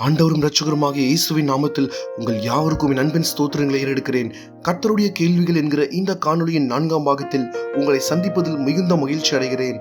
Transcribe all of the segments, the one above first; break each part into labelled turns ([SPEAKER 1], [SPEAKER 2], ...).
[SPEAKER 1] ஆண்டவரும் இரட்சகருமாகிய இயேசுவின் நாமத்தில் உங்கள் யாவருக்கும் என் அன்பின் ஸ்தோத்திரங்களை ஏறெடுக்கிறேன். கர்த்தருடைய கேள்விகள் என்கிற இந்த காணொளியின் 4ஆம் பாகத்தில் உங்களை சந்திப்பதில் மிகுந்த மகிழ்ச்சி அடைகிறேன்.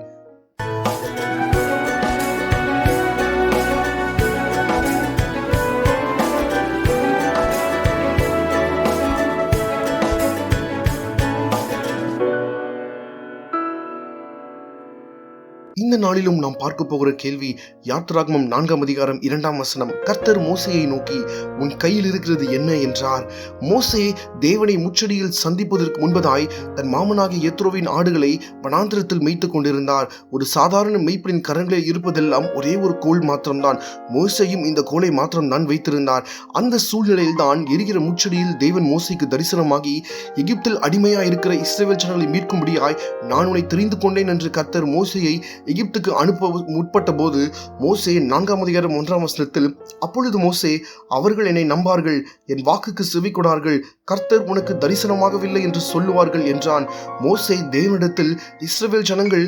[SPEAKER 1] இந்த நாளிலும் நாம் பார்க்க போகிற கேள்வி யாத்திராகமம் 4ஆம் அதிகாரம் 2ஆம் வசனம். கர்த்தர் மோசேயை நோக்கி, உன் கையில் இருக்கிறது என்ன என்றார். மோசே தேவனை முச்சடியில் சந்திப்பதற்கு முன்பதாய் தன் மாமனாகிய யெத்ரோவின் ஆடுகளை வனாந்திரத்தில் மேய்த்துக் கொண்டிருந்தார். ஒரு சாதாரண மேய்ப்பனின் கரங்களில் இருப்பதெல்லாம் ஒரே ஒரு கோல் மாத்திரம்தான். மோசேயும் இந்த கோலை மாத்திரம்தான் வைத்திருந்தார். அந்த சூழ்நிலையில் தான் எரிகிற முச்சடியில் தேவன் மோசேக்கு தரிசனமாகி, எகிப்தில் அடிமையாய் இருக்கிற இஸ்ரவேல் ஜனங்களை மீட்கும்படியாய் நான் உன்னை தெரிந்து கொண்டேன் என்று கர்த்தர் மோசேயை எகிப்துக்கு அனுப்ப முற்பட்ட போது மோசே 4ஆம் அதிகாரம் 1ஆம் வசனத்தில், அப்பொழுது மோசே, அவர்கள் என்னை நம்பார்கள், என் வாக்குக்கு செவி கொடார்கள், கர்த்தர் உனக்கு தரிசனமாகவில்லை என்று சொல்லுவார்கள் என்றான். மோசே தேவனிடத்தில், இஸ்ரவேல் ஜனங்கள்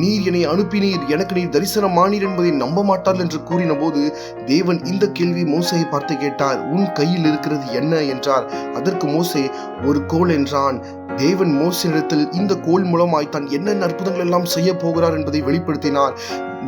[SPEAKER 1] நீர் என்னை அனுப்பினீர், எனக்கு நீர் தரிசனமானீர் என்பதை நம்ப மாட்டார்கள் என்று கூறின போது தேவன் இந்த கேள்வி மோசேயை பார்த்து கேட்டார். உன் கையில் இருக்கிறது என்ன என்றார். அதற்கு மோசே, ஒரு கோல் என்றான். தேவன் மோசேயிடத்தில் இந்த கோல் மூலமாய் தான் என்னென்ன அற்புதங்கள் எல்லாம் செய்ய போகிறார் என்பதை வெளிப்படுத்தினார்.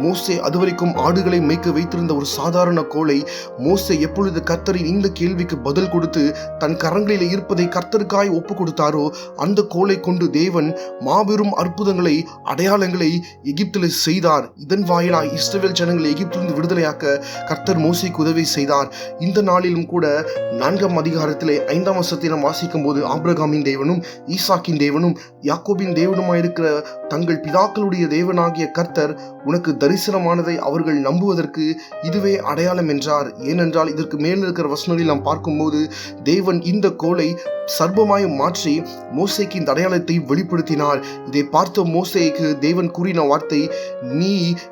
[SPEAKER 1] மோசே அதுவரைக்கும் ஆடுகளை மேய்க்க வைத்திருந்த ஒரு சாதாரண கோலை மோசே எப்பொழுது கர்த்தரின் இந்த கேள்விக்கு பதில் கொடுத்து தன் கரங்களில் இருப்பதை கர்த்தருக்காய் ஒப்பு கொடுத்தாரோ அந்த கோலை கொண்டு தேவன் மாபெரும் அற்புதங்களை, அடையாளங்களை எகிப்தில் செய்தார். இதன் வாயிலாய் இஸ்ரவேல் ஜனங்களை எகிப்திலிருந்து விடுதலையாக்க கர்த்தர் மோசேக்கு உதவி செய்தார். இந்த நாளிலும் கூட 4ஆம் அதிகாரத்திலே 5ஆம் வசனத்தை நாம் வாசிக்கும் போது, ஆபிரகாமின் தேவனும் ஈசாக்கின் தேவனும் யாக்கோபின் தேவனுமாயிருக்கிற தங்கள் பிதாக்களுடைய தேவனாகிய கர்த்தர் உனக்கு தரிசனமானதை அவர்கள் நம்புவதற்கு இதுவே அடையாளம் என்றார். ஏனென்றால் இதற்கு மேல் இருக்கிற வசனங்களில் நாம் பார்க்கும்போது தேவன் இந்த கோலை சர்ப்பமாய் மாற்றி மோசேக்கு இந்த அடையாளத்தை வெளிப்படுத்தினார். இதை பார்த்த மோசேக்கு தேவன் கூறின வார்த்தை, நீ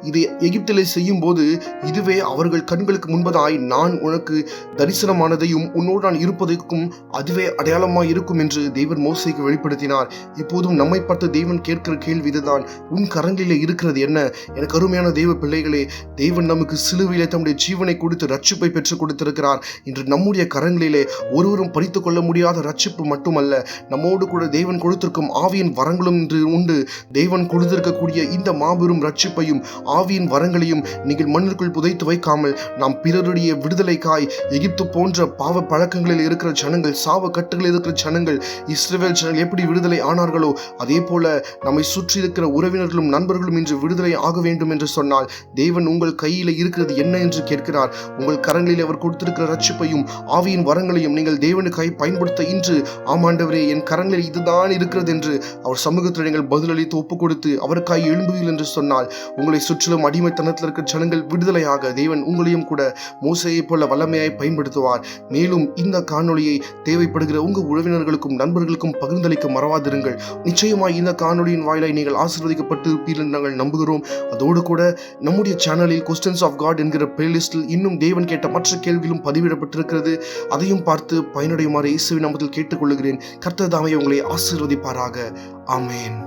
[SPEAKER 1] இதை எகிப்திலே செய்யும் போது இதுவே அவர்கள் கண்களுக்கு முன்பதாய் நான் உனக்கு தரிசனமானதையும் உன்னோடு நான் இருப்பதற்கும் அதுவே அடையாளமாய் இருக்கும் என்று தேவன் மோசேக்கு வெளிப்படுத்தினார். இப்போதும் நம்மை பார்த்து தேவன் கேட்கிற கேள்வி இதுதான், உன் கரங்களிலே இருக்கிறது என்ன? எனக்கு அருமையான தேவ பிள்ளைகளே, தேவன் நமக்கு சிலுவையிலே தம்முடைய ஜீவனை கொடுத்து ரட்சிப்பை பெற்றுக் கொடுத்திருக்கிறார். இன்று நம்முடைய கரங்களிலே ஒருவரும் பறித்துக் கொள்ள முடியாத ரட்சிப்பு மட்டுமல்ல, நம்மோடு கூட தேவன் கொடுத்திருக்கும் ஆவியின் வரங்களும் இன்று உண்டு. தேவன் கொடுத்திருக்கக்கூடிய இந்த மாபெரும் ரட்சிப்பையும் ஆவியின் வரங்களையும் நீங்கள் மண்ணிற்குள் புதைத்து வைக்காமல் நாம் பிறருடைய விடுதலைக்காய், எகிப்து போன்ற பாவ பழக்கங்களில் இருக்கிற ஜனங்கள், சாவ கட்டுகளில் இருக்கிற ஜனங்கள், இஸ்ரவேல் ஜனங்கள் எப்படி விடுதலை ஆனார்களோ அதே போல நம்மை சுற்றி இருக்கிற உறவினர்களும் நண்பர்களும் இன்று விடுதலை ஆக வேண்டும் என்று சொன்னால் தேவன் உங்கள் கையில் இருக்கிறது என்ன என்று கேட்கிறார். உங்கள் கரங்களில் அவர் கொடுத்திருக்கிற ரட்சிப்பையும் ஆவியின் வரங்களையும் நீங்கள் தேவனுக்காய் பயன்படுத்த இன்று, ஆமாண்டவரே என் கரங்களில் இதுதான் இருக்கிறது என்று அவர் சமூகத்தில் நீங்கள் பதிலளித்து ஒப்பு கொடுத்து அவருக்காய் எழும்புவீர்கள் என்று சொன்னால் உங்களை சுற்றிலும் அடிமைத்தனத்தில் இருக்கிற ஜனங்கள் விடுதலையாக தேவன் உங்களையும் கூட மோசேயை போல வல்லமையாய் பயன்படுத்துவார். மேலும் இந்த காணொளியை தேவைப்படுகிற உங்கள் உறவினர்களுக்கும் நண்பர்களுக்கும் பகிர்ந்தளிக்க மறவாதிருங்கள். நிச்சயமாய் இந்த காணொளியின் வாயிலாய் நீங்கள் ஆசீர்வதிக்கப்பட்டு இருப்பீர்கள் நாங்கள் நம்புகிறோம். அதோடு கூட நம்முடைய சேனலில் கொஸ்டின்ஸ் ஆஃப் காட் என்கிற பிளேலிஸ்டில் இன்னும் தேவன் கேட்ட மற்ற கேள்விகளும் பதிவிடப்பட்டிருக்கிறது. அதையும் பார்த்து பயனடையுமாறு இயேசுவின் நாமத்தில் கேட்டுக்கொள்கிறேன். கர்த்தர் தாமே உங்களை ஆசீர்வதிப்பாராக. ஆமென்.